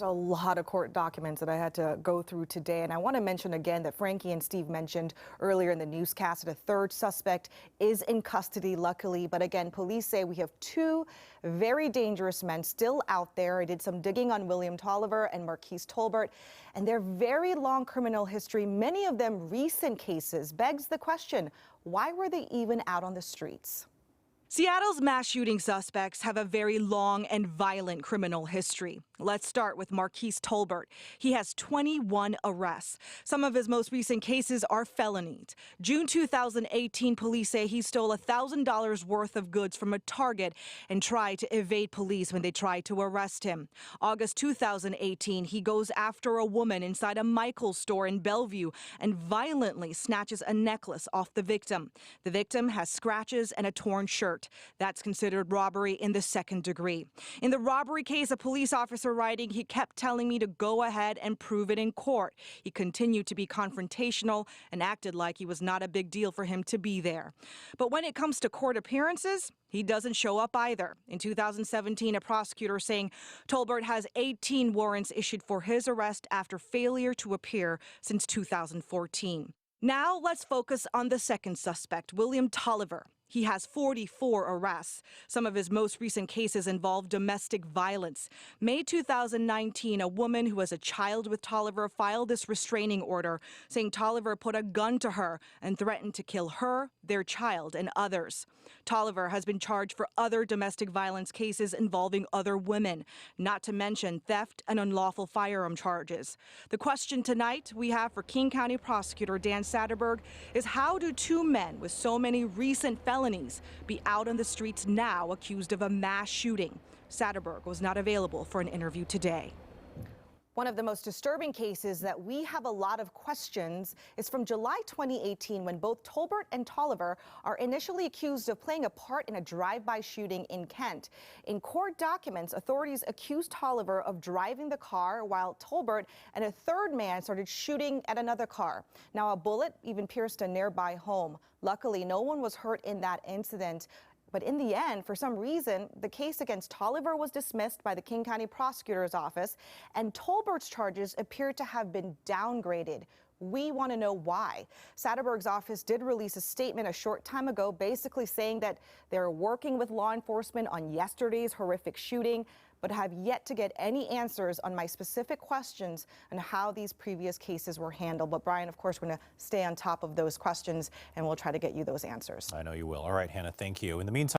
a lot of court documents that I had to go through today, and I want to mention again that Frankie and Steve mentioned earlier in the newscast that a third suspect is in custody, luckily. But again, police say we have two very dangerous men still out there. I did some digging on William Tolliver and Marquise Tolbert, and their very long criminal history, many of them recent cases, begs the question, why were they even out on the streets? Seattle's mass shooting suspects have a very long and violent criminal history. Let's start with Marquise Tolbert. He has 21 arrests. Some of his most recent cases are felonies. June 2018, police say he stole $1,000 worth of goods from a Target and tried to evade police when they tried to arrest him. August 2018, he goes after a woman inside a Michael's store in Bellevue and violently snatches a necklace off the victim. The victim has scratches and a torn shirt. That's considered robbery in the second degree. In the robbery case, a police officer writing, "He kept telling me to go ahead and prove it in court." He continued to be confrontational and acted like it was not a big deal for him to be there. But when it comes to court appearances, he doesn't show up either. In 2017, a prosecutor saying Tolbert has 18 warrants issued for his arrest after failure to appear since 2014. Now let's focus on the second suspect, William Tolliver. He has 44 arrests. Some of his most recent cases involve domestic violence. May 2019, a woman who was a child with Tolliver filed this restraining order, saying Tolliver put a gun to her and threatened to kill her, their child, and others. Tolliver has been charged for other domestic violence cases involving other women, not to mention theft and unlawful firearm charges. The question tonight we have for King County Prosecutor Dan Satterberg is, how do two men with so many recent felonies be out on the streets now accused of a mass shooting? Satterberg was not available for an interview today. One of the most disturbing cases that we have a lot of questions is from July 2018, when both Tolbert and Tolliver are initially accused of playing a part in a drive-by shooting in Kent. In court documents, authorities accused Tolliver of driving the car while Tolbert and a third man started shooting at another car. Now, a bullet even pierced a nearby home. Luckily, no one was hurt in that incident. But in the end, for some reason, the case against Tolliver was dismissed by the King County Prosecutor's Office, and Tolbert's charges appear to have been downgraded. We want to know why. Satterberg's office did release a statement a short time ago, basically saying that they're working with law enforcement on yesterday's horrific shooting, but have yet to get any answers on my specific questions on how these previous cases were handled. But Brian, of course, we're going to stay on top of those questions, and we'll try to get you those answers. I know you will. All right, Hannah, thank you. In the meantime,